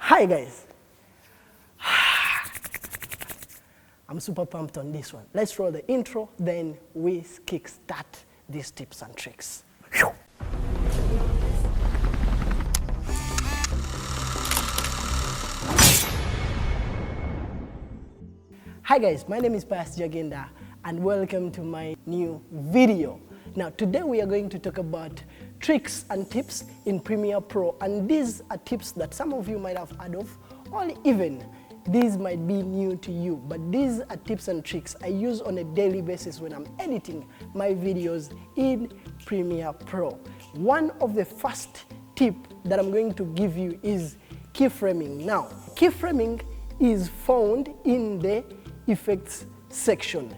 Hi guys. I'm super pumped on this one. Let's roll the intro, then we kickstart these tips and tricks. Hi guys, my name is Pius Jagenda and welcome to my new video. Now today we are going to talk about tricks and tips in Premiere Pro, and these are tips that some of you might have heard of, or even these might be new to you, but these are tips and tricks I use on a daily basis when I'm editing my videos in Premiere Pro. One of the first tip that I'm going to give you is keyframing. Now, keyframing is found in the effects section.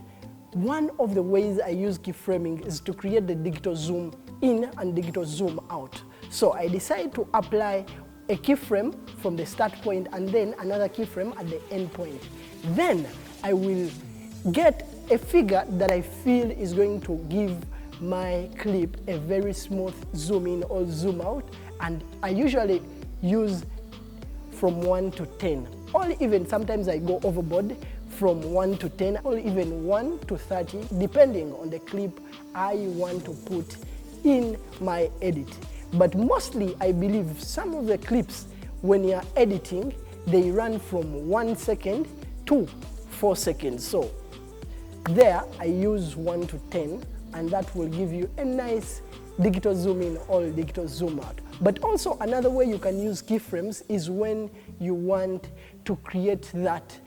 One of the ways I use keyframing is to create the digital zoom in and digital zoom out. So I decide to apply a keyframe from the start point and then another keyframe at the end point. Then I will get a figure that I feel is going to give my clip a very smooth zoom in or zoom out, and I usually use from 1 to 10, or even sometimes I go overboard from 1 to 10, or even 1 to 30, depending on the clip I want to put in my edit. But mostly, I believe some of the clips, when you're editing, they run from 1 second to 4 seconds. So there, I use 1 to 10, and that will give you a nice digital zoom in or digital zoom out. But also another way you can use keyframes is when you want to create that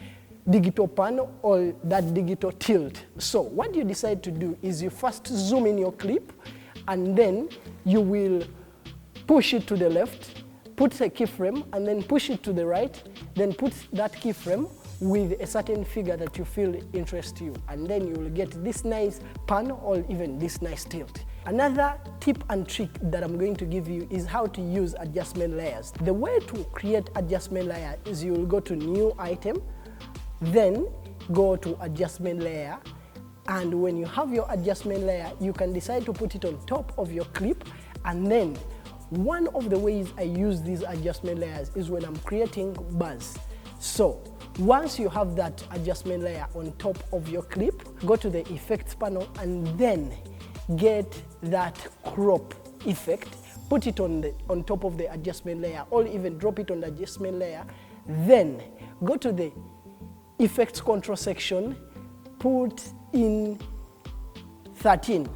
digital pan or that digital tilt. So what you decide to do is you first zoom in your clip, and then you will push it to the left, put a keyframe, and then push it to the right, then put that keyframe with a certain figure that you feel interests you, and then you will get this nice pan or even this nice tilt. Another tip and trick that I'm going to give you is how to use adjustment layers. The way to create adjustment layer is you will go to new item, then go to adjustment layer, and when you have your adjustment layer, you can decide to put it on top of your clip. And then one of the ways I use these adjustment layers is when I'm creating buzz. So once you have that adjustment layer on top of your clip, go to the effects panel and then get that crop effect, put it on top of the adjustment layer, or even drop it on the adjustment layer. Then go to the effects control section, put in 13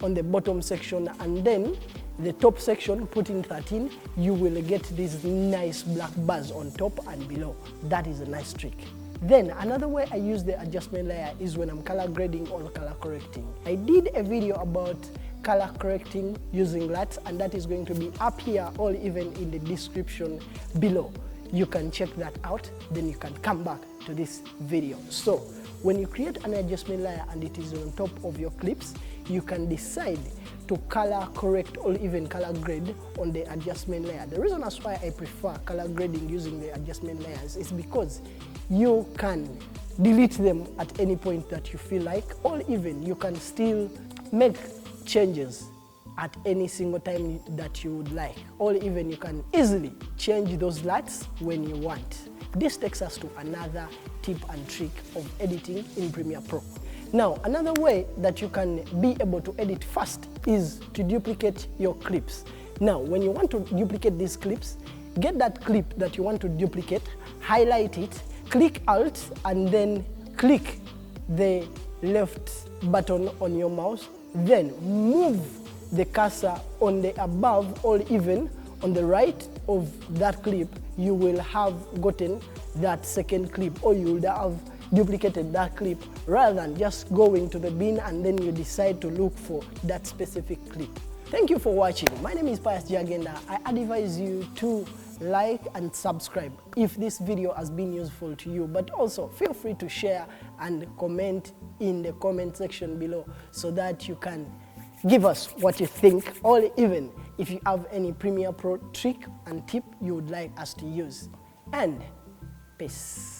on the bottom section, and then the top section, put in 13. You will get this nice black bars on top and below. That is a nice trick. Then another way I use the adjustment layer is when I'm color grading or color correcting. I did a video about color correcting using LUTs, and that is going to be up here or even in the description below. You can check that out, then you can come back to this video. So when you create an adjustment layer and it is on top of your clips, you can decide to color correct or even color grade on the adjustment layer. The reason that's why I prefer color grading using the adjustment layers is because you can delete them at any point that you feel like, or even you can still make changes at any single time that you would like, or even you can easily change those LUTs when you want. This takes us to another tip and trick of editing in Premiere Pro. Now, another way that you can be able to edit fast is to duplicate your clips. Now, when you want to duplicate these clips, get that clip that you want to duplicate, highlight it, click Alt, and then click the left button on your mouse, then move the cursor on the above or even on the right of that clip. You will have gotten that second clip, or you would have duplicated that clip, rather than just going to the bin and then you decide to look for that specific clip. Thank you for watching. My name is Pius Jagenda. I advise you to like and subscribe if this video has been useful to you, but also feel free to share and comment in the comment section below so that you can give us what you think, or even if you have any Premiere Pro trick and tip you would like us to use. And peace.